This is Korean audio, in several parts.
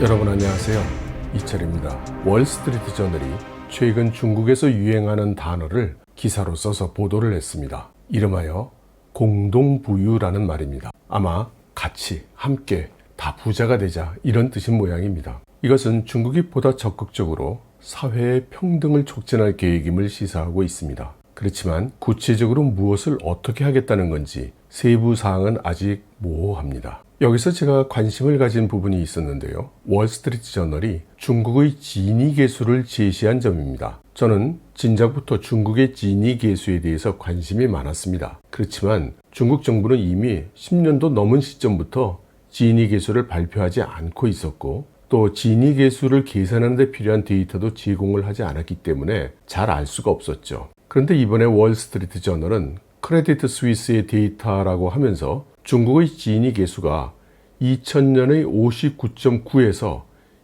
여러분 안녕하세요. 이철입니다. 월스트리트 저널이 최근 중국에서 유행하는 단어를 기사로 써서 보도를 했습니다. 이름하여 공동부유라는 말입니다. 아마 같이 함께 다 부자가 되자 이런 뜻인 모양입니다. 이것은 중국이 보다 적극적으로 사회의 평등을 촉진할 계획임을 시사하고 있습니다. 그렇지만 구체적으로 무엇을 어떻게 하겠다는 건지 세부 사항은 아직 모호합니다. 여기서 제가 관심을 가진 부분이 있었는데요. 월스트리트 저널이 중국의 지니 계수를 제시한 점입니다. 저는 진작부터 중국의 지니 계수에 대해서 관심이 많았습니다. 그렇지만 중국 정부는 이미 10년도 넘은 시점부터 지니 계수를 발표하지 않고 있었고 또 지니 계수를 계산하는 데 필요한 데이터도 제공을 하지 않았기 때문에 잘 알 수가 없었죠. 그런데 이번에 월스트리트 저널은 크레디트 스위스의 데이터라고 하면서 중국의 지니 계수가 2000년의 59.9에서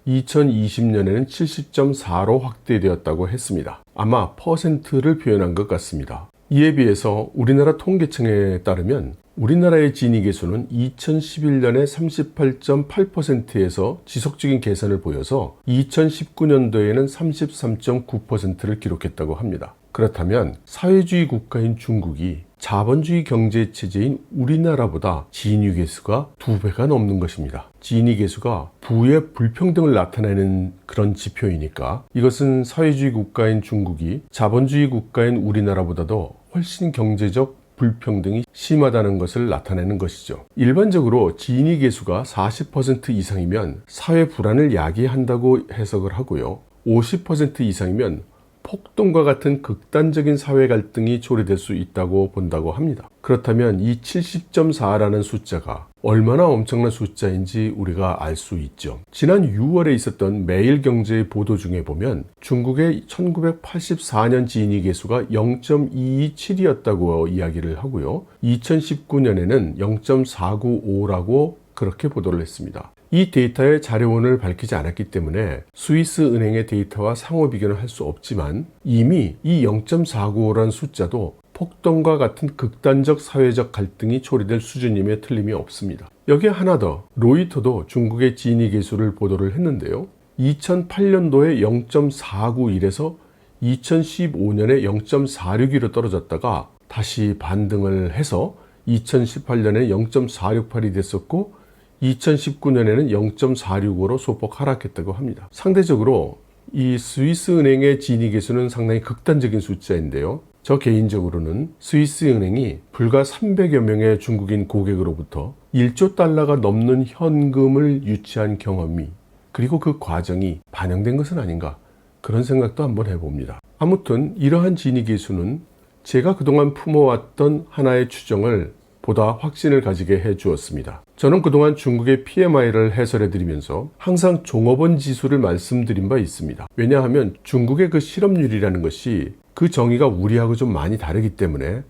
2020년에는 70.4로 확대되었다고 했습니다. 아마 퍼센트를 표현한 것 같습니다. 이에 비해서 우리나라 통계청에 따르면 우리나라의 지니 계수는 2011년에 38.8%에서 지속적인 개선을 보여서 2019년도에는 33.9%를 기록했다고 합니다. 그렇다면 사회주의 국가인 중국이 자본주의 경제 체제인 우리나라보다 지니 계수가 2배가 넘는 것입니다. 지니 계수가 부의 불평등을 나타내는 그런 지표이니까 이것은 사회주의 국가인 중국이 자본주의 국가인 우리나라보다도 훨씬 경제적 불평등이 심하다는 것을 나타내는 것이죠. 일반적으로 지니 계수가 40% 이상이면 사회 불안을 야기한다고 해석을 하고요. 50% 이상이면 폭동과 같은 극단적인 사회 갈등이 초래될 수 있다고 본다고 합니다. 그렇다면 이 70.4라는 숫자가 얼마나 엄청난 숫자인지 우리가 알 수 있죠. 지난 6월에 있었던 매일경제의 보도 중에 보면 중국의 1984년 지니 계수가 0.227이었다고 이야기를 하고요. 2019년에는 0.495라고 그렇게 보도를 했습니다. 이 데이터의 자료원을 밝히지 않았기 때문에 스위스 은행의 데이터와 상호 비교는 할 수 없지만 이미 이 0.495라는 숫자도 폭동과 같은 극단적 사회적 갈등이 초래될 수준임에 틀림이 없습니다. 여기에 하나 더, 로이터도 중국의 지니 계수를 보도를 했는데요. 2008년도에 0.491에서 2015년에 0.461로 떨어졌다가 다시 반등을 해서 2018년에 0.468이 됐었고 2019년에는 0.465로 소폭 하락했다고 합니다. 상대적으로 이 스위스 은행의 지니 계수는 상당히 극단적인 숫자인데요. 저 개인적으로는 스위스 은행이 불과 300여 명의 중국인 고객으로부터 1조 달러가 넘는 현금을 유치한 경험이 그리고 그 과정이 반영된 것은 아닌가 그런 생각도 한번 해봅니다. 아무튼 이러한 지니 계수는 제가 그동안 품어왔던 하나의 추정을 보다 확신을 가지게 해주었습니다. 저는 그동안 중국의 PMI를 해설해드리면서 항상 종업원 지수를 말씀드린 바 있습니다. 왜냐하면 중국의 그 실업률이라는 것이 그 정의가 우리하고 좀 많이 다르기 때문에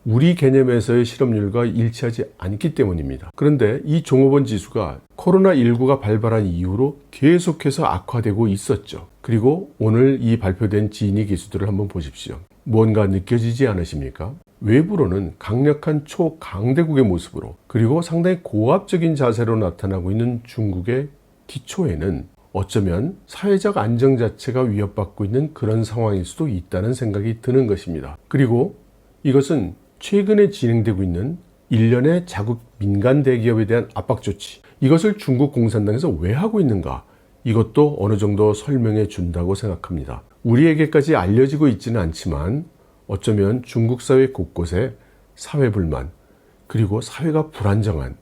우리 개념에서의 실업률과 일치하지 않기 때문입니다. 그런데 이 종업원 지수가 코로나19가 발발한 이후로 계속해서 악화되고 있었죠. 그리고 오늘 이 발표된 지니 계수들을 한번 보십시오. 뭔가 느껴지지 않으십니까? 외부로는 강력한 초강대국의 모습으로 그리고 상당히 고압적인 자세로 나타나고 있는 중국의 기초에는 어쩌면 사회적 안정 자체가 위협받고 있는 그런 상황일 수도 있다는 생각이 드는 것입니다. 그리고 이것은 최근에 진행되고 있는 일련의 자국 민간 대기업에 대한 압박 조치, 이것을 중국 공산당에서 왜 하고 있는가, 이것도 어느 정도 설명해 준다고 생각합니다. 우리에게까지 알려지고 있지는 않지만 어쩌면 중국 사회 곳곳에 사회 불만 그리고 사회가 불안정한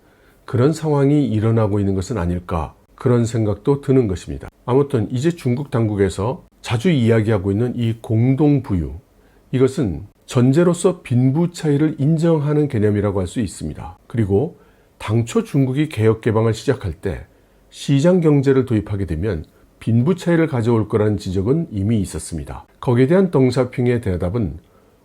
그런 상황이 일어나고 있는 것은 아닐까 그런 생각도 드는 것입니다. 아무튼 이제 중국 당국에서 자주 이야기하고 있는 이 공동부유, 이것은 전제로서 빈부 차이를 인정하는 개념이라고 할 수 있습니다. 그리고 당초 중국이 개혁 개방을 시작할 때 시장 경제를 도입하게 되면 빈부 차이를 가져올 거라는 지적은 이미 있었습니다. 거기에 대한 덩샤핑의 대답은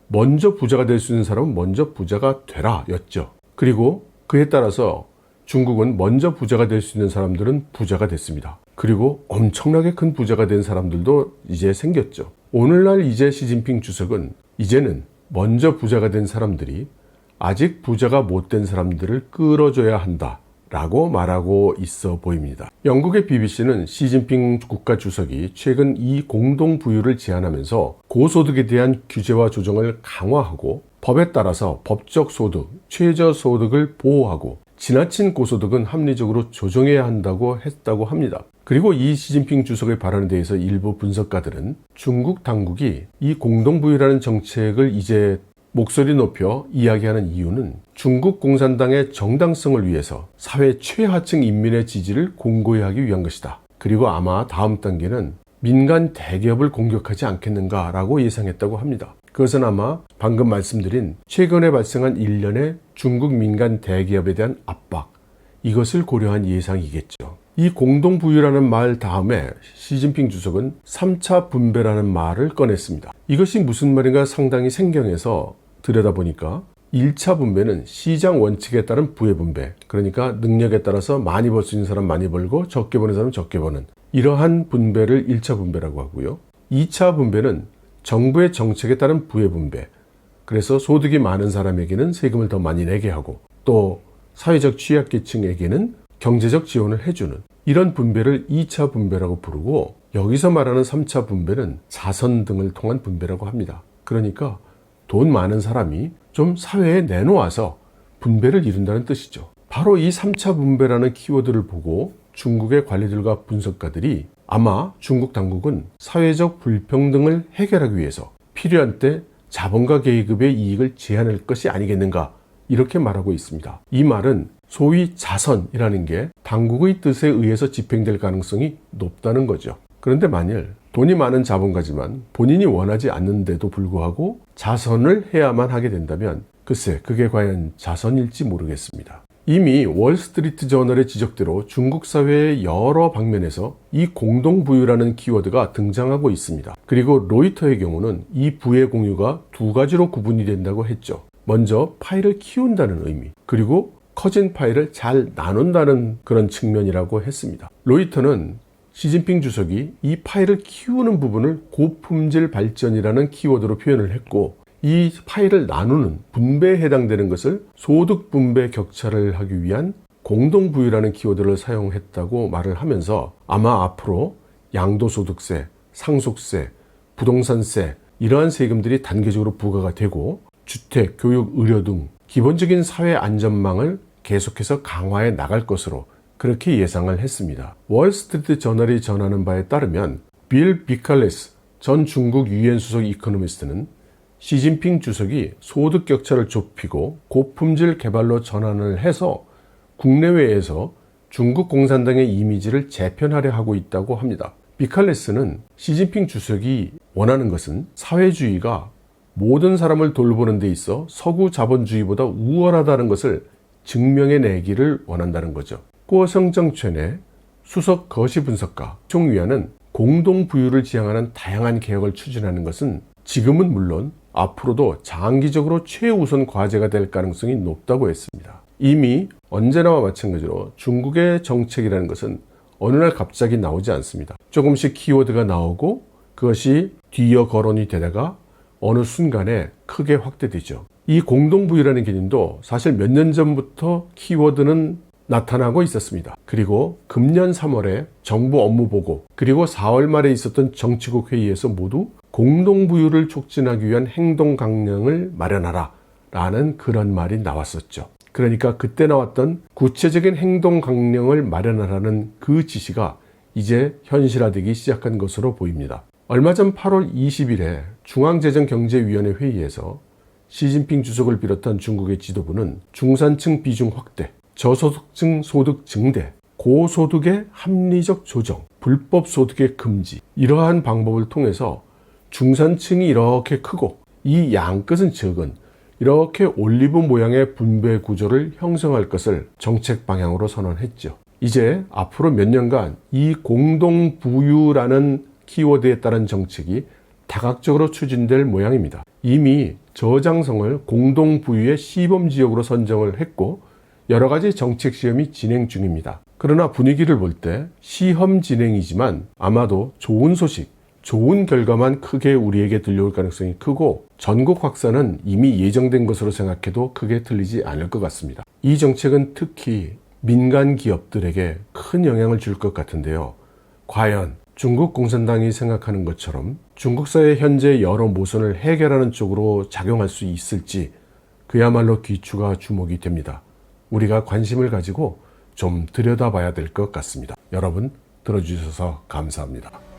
먼저 부자가 될 수 있는 사람은 먼저 부자가 되라 였죠. 그리고 그에 따라서 중국은 먼저 부자가 될 수 있는 사람들은 부자가 됐습니다. 그리고 엄청나게 큰 부자가 된 사람들도 이제 생겼죠. 오늘날 이제 시진핑 주석은 이제는 먼저 부자가 된 사람들이 아직 부자가 못 된 사람들을 끌어줘야 한다 라고 말하고 있어 보입니다. 영국의 BBC는 시진핑 국가주석이 최근 이 공동부유를 제안하면서 고소득에 대한 규제와 조정을 강화하고 법에 따라서 법적 소득, 최저소득을 보호하고 지나친 고소득은 합리적으로 조정해야 한다고 했다고 합니다. 그리고 이 시진핑 주석의 발언에 대해서 일부 분석가들은 중국 당국이 이 공동부유라는 정책을 이제 목소리 높여 이야기하는 이유는 중국 공산당의 정당성을 위해서 사회 최하층 인민의 지지를 공고히 하기 위한 것이다. 그리고 아마 다음 단계는 민간 대기업을 공격하지 않겠는가라고 예상했다고 합니다. 그것은 아마 방금 말씀드린 최근에 발생한 일련의 중국 민간 대기업에 대한 압박, 이것을 고려한 예상이겠죠. 이 공동부유라는 말 다음에 시진핑 주석은 3차 분배라는 말을 꺼냈습니다. 이것이 무슨 말인가 상당히 생경해서 들여다보니까 1차 분배는 시장 원칙에 따른 부의 분배, 그러니까 능력에 따라서 많이 벌 수 있는 사람 많이 벌고 적게 버는 사람 적게 버는 이러한 분배를 1차 분배라고 하고요. 2차 분배는 정부의 정책에 따른 부의 분배, 그래서 소득이 많은 사람에게는 세금을 더 많이 내게 하고 또 사회적 취약계층에게는 경제적 지원을 해주는 이런 분배를 2차 분배라고 부르고, 여기서 말하는 3차 분배는 자선 등을 통한 분배라고 합니다. 그러니까 돈 많은 사람이 좀 사회에 내놓아서 분배를 이룬다는 뜻이죠. 바로 이 3차 분배라는 키워드를 보고 중국의 관리들과 분석가들이 아마 중국 당국은 사회적 불평등을 해결하기 위해서 필요한 때 자본가 계급의 이익을 제한할 것이 아니겠는가, 이렇게 말하고 있습니다. 이 말은 소위 자선이라는 게 당국의 뜻에 의해서 집행될 가능성이 높다는 거죠. 그런데 만일 돈이 많은 자본가지만 본인이 원하지 않는데도 불구하고 자선을 해야만 하게 된다면 글쎄 그게 과연 자선일지 모르겠습니다. 이미 월스트리트 저널의 지적대로 중국 사회의 여러 방면에서 이 공동부유라는 키워드가 등장하고 있습니다. 그리고 로이터의 경우는 이 부의 공유가 두 가지로 구분이 된다고 했죠. 먼저 파이를 키운다는 의미, 그리고 커진 파이를 잘 나눈다는 그런 측면이라고 했습니다. 로이터는 시진핑 주석이 이 파이를 키우는 부분을 고품질 발전이라는 키워드로 표현을 했고, 이 파이를 나누는 분배에 해당되는 것을 소득 분배 격차를 하기 위한 공동부유라는 키워드를 사용했다고 말을 하면서 아마 앞으로 양도소득세, 상속세, 부동산세 이러한 세금들이 단계적으로 부과가 되고 주택, 교육, 의료 등 기본적인 사회 안전망을 계속해서 강화해 나갈 것으로 그렇게 예상을 했습니다. 월스트리트 저널이 전하는 바에 따르면 빌 비칼레스 전 중국 유엔 수석 이코노미스트는 시진핑 주석이 소득 격차를 좁히고 고품질 개발로 전환을 해서 국내외에서 중국 공산당의 이미지를 재편하려 하고 있다고 합니다. 비칼레스는 시진핑 주석이 원하는 것은 사회주의가 모든 사람을 돌보는 데 있어 서구 자본주의보다 우월하다는 것을 증명해내기를 원한다는 거죠. 꾸어성정첸의 수석 거시 분석가 총위안은 공동부유를 지향하는 다양한 개혁을 추진하는 것은 지금은 물론 앞으로도 장기적으로 최우선 과제가 될 가능성이 높다고 했습니다. 이미 언제나와 마찬가지로 중국의 정책이라는 것은 어느 날 갑자기 나오지 않습니다. 조금씩 키워드가 나오고 그것이 뒤이어 거론이 되다가 어느 순간에 크게 확대되죠. 이 공동부유라는 개념도 사실 몇 년 전부터 키워드는 나타나고 있었습니다. 그리고 금년 3월에 정부 업무 보고 그리고 4월 말에 있었던 정치국 회의에서 모두 공동부유를 촉진하기 위한 행동 강령을 마련하라 라는 그런 말이 나왔었죠. 그러니까 그때 나왔던 구체적인 행동 강령을 마련하라는 그 지시가 이제 현실화되기 시작한 것으로 보입니다. 얼마 전 8월 20일에 중앙재정경제위원회 회의에서 시진핑 주석을 비롯한 중국의 지도부는 중산층 비중 확대, 저소득층 소득 증대, 고소득의 합리적 조정, 불법 소득의 금지, 이러한 방법을 통해서 중산층이 이렇게 크고 이 양끝은 적은 이렇게 올리브 모양의 분배 구조를 형성할 것을 정책 방향으로 선언했죠. 이제 앞으로 몇 년간 이 공동부유라는 키워드에 따른 정책이 다각적으로 추진될 모양입니다. 이미 저장성을 공동부유의 시범지역으로 선정을 했고 여러 가지 정책 시험이 진행 중입니다. 그러나 분위기를 볼 때 시험 진행이지만 아마도 좋은 소식, 좋은 결과만 크게 우리에게 들려올 가능성이 크고 전국 확산은 이미 예정된 것으로 생각해도 크게 틀리지 않을 것 같습니다. 이 정책은 특히 민간 기업들에게 큰 영향을 줄 것 같은데요. 과연 중국 공산당이 생각하는 것처럼 중국 사회 현재 여러 모순을 해결하는 쪽으로 작용할 수 있을지 그야말로 귀추가 주목이 됩니다. 우리가 관심을 가지고 좀 들여다봐야 될 것 같습니다. 여러분 들어주셔서 감사합니다.